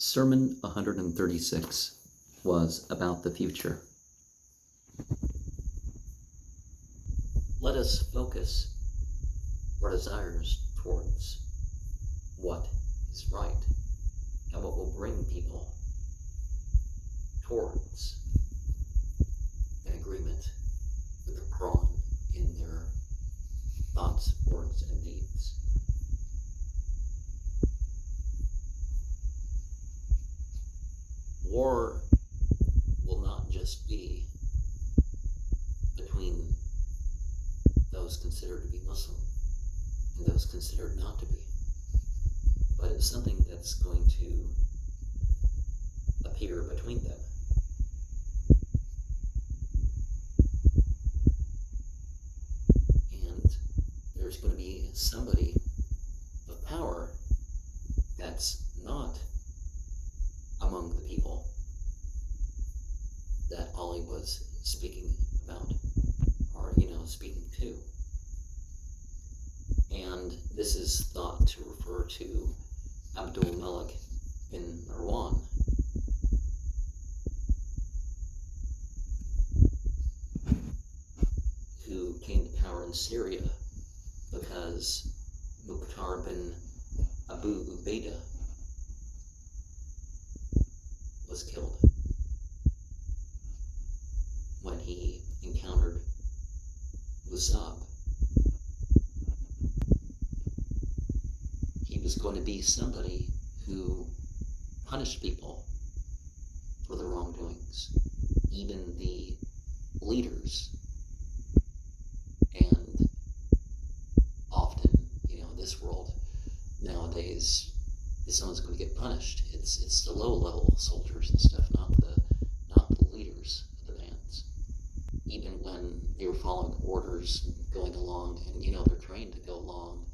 Sermon 136 was about the future. Let us focus our desires towards what is right and what will bring people towards an agreement with the Quran in their thoughts, words, and deeds. War will not just be between those considered to be Muslim and those considered not to be, but it's something that's going to appear between them. And there's going to be somebody of power that's not among the people that Ali was speaking about, or, speaking to. And this is thought to refer to Nahjul Balagah bin Marwan, who came to power in Syria because Mukhtar bin Abu Ubaidah was killed when he encountered Wazab. He was going to be somebody who punished people for their wrongdoings, even the leaders. And often, this world nowadays, if someone's going to get punished, it's the low-level soldiers and stuff, not the leaders of the bands. Even when you're following orders, going along, and they're trained to go along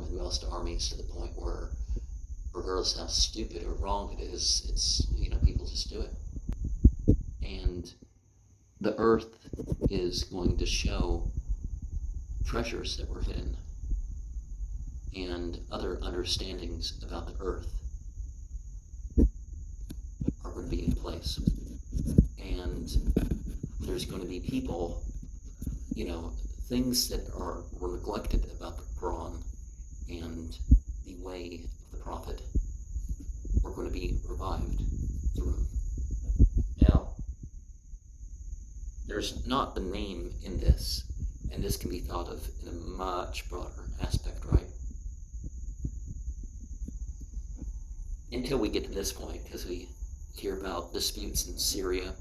in most armies to the point where, regardless of how stupid or wrong it is, it's people just do it. And the earth is going to show treasures that were hidden and other understandings about the earth are going to be in place. And there's going to be people, things that were neglected about the Quran and the way of the Prophet are going to be revived through. Now, there's not the name in this, and this can be thought of in a much broader aspect, right? Until we get to this point, because we hear about disputes in Syria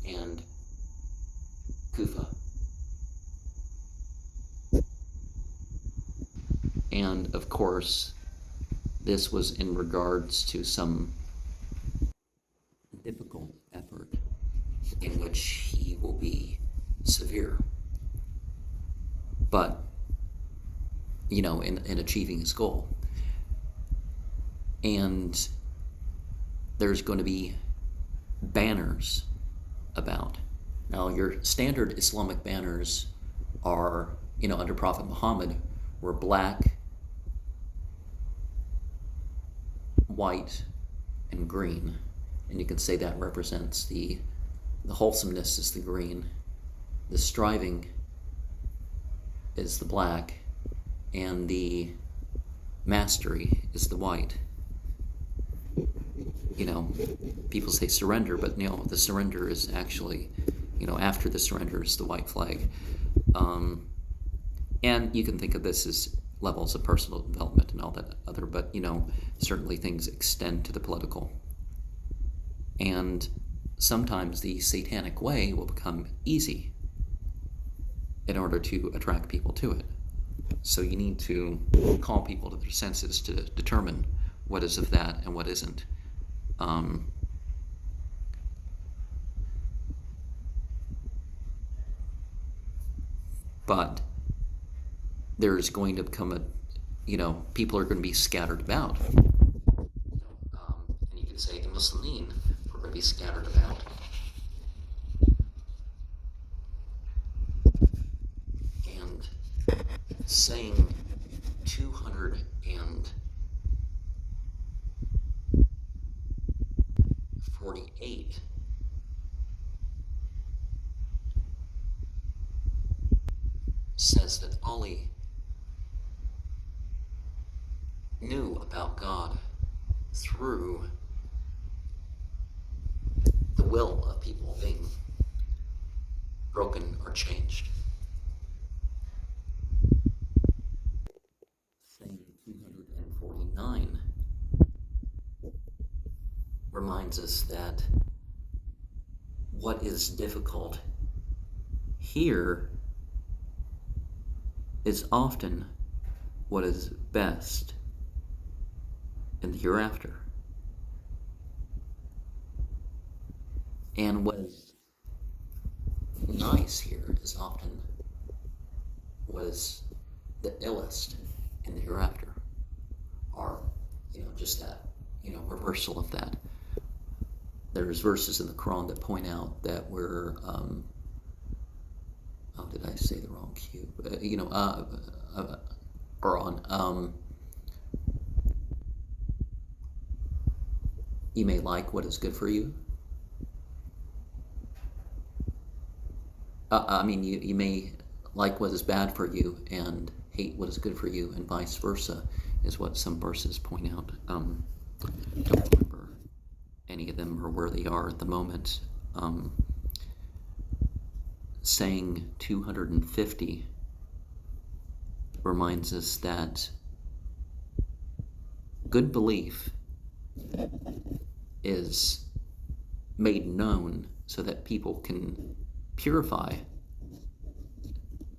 and Kufa. And of course, this was in regards to some difficult effort in which he will be severe. But, in achieving his goal. And there's going to be banners about. Now, your standard Islamic banners are, under Prophet Muhammad, were black, white, and green. And you can say that represents the wholesomeness is the green, the striving is the black, and the mastery is the white. People say surrender, but the surrender is actually, after the surrender is the white flag. And you can think of this as levels of personal development and all that other, but, certainly things extend to the political. And sometimes the satanic way will become easy in order to attract people to it. So you need to call people to their senses to determine what is of that and what isn't. But there's going to become people are going to be scattered about. And you could say the Muslimin are going to be scattered about. And saying 200 and 48 says that Ali knew about God through the will of people being broken or changed. Thing 249 reminds us that what is difficult here is often what is best in the hereafter. And what is nice here is often what is the illest in the hereafter, or just that reversal of that. There's verses in the Quran that point out that we're did I say the wrong cue? You may like what is good for you. You may like what is bad for you and hate what is good for you, and vice versa, is what some verses point out. Don't remember any of them or where they are at the moment. Saying 250 reminds us that good belief is made known so that people can purify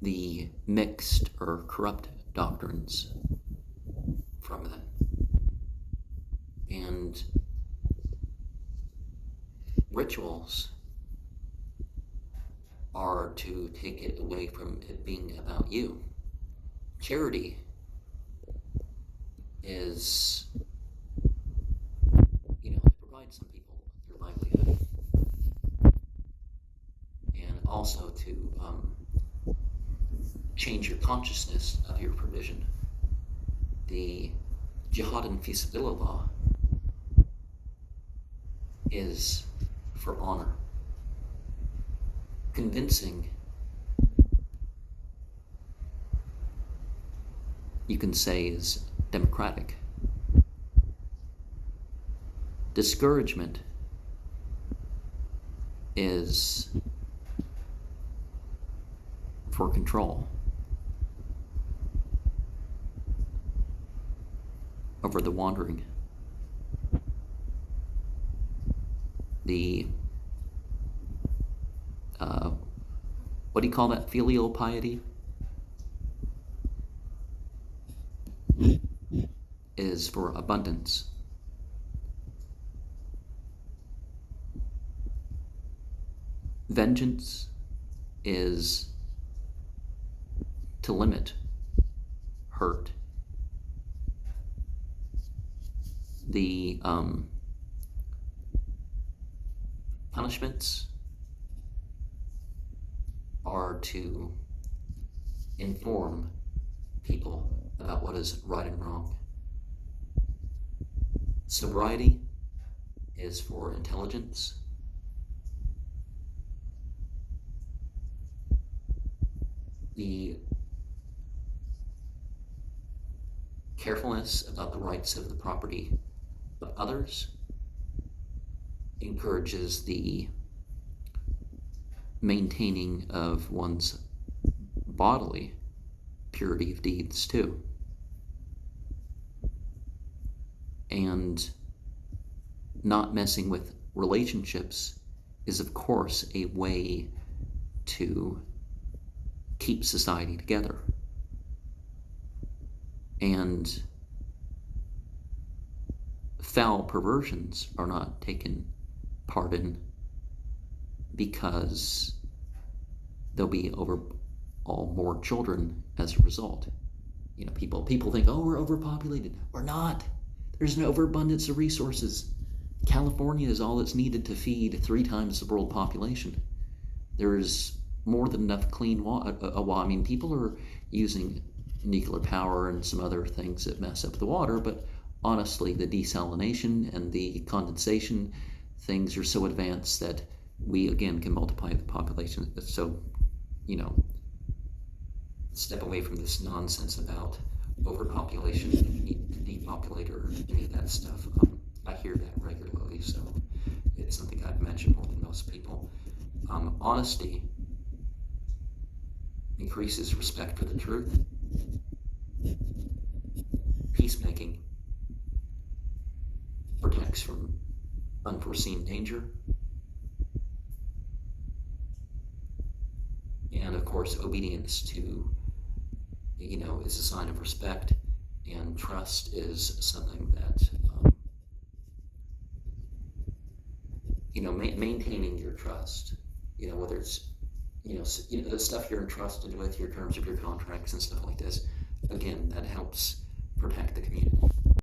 the mixed or corrupt doctrines from them. And rituals are to take it away from it being about you. Charity is, to provide some people their livelihood, and also to change your consciousness of your provision. The jihad and fi sabilillah is for honor. Convincing, you can say, is democratic. Discouragement is for control over the wandering. The what do you call that? Filial piety is for abundance. Vengeance is to limit hurt. The punishments are to inform people about what is right and wrong. Sobriety is for intelligence. The carefulness about the rights of the property of others encourages the maintaining of one's bodily purity of deeds too. And not messing with relationships is, of course, a way to keep society together. And foul perversions are not taken part in, because there'll be more children as a result. People think, oh, we're overpopulated. We're not. There's an overabundance of resources. California is all that's needed to feed 3 times the world population. There's more than enough clean water. People are using nuclear power and some other things that mess up the water, but honestly, the desalination and the condensation things are so advanced that we again can multiply the population. So, step away from this nonsense about overpopulation and depopulate or any of that stuff. I hear that regularly, so it's something I've mentioned more than most people. Honesty increases respect for the truth. Peacemaking protects from unforeseen danger. And of course, obedience to, is a sign of respect, and trust is something that, maintaining your trust, whether it's, the stuff you're entrusted with, your terms of your contracts and stuff like this, again, that helps protect the community.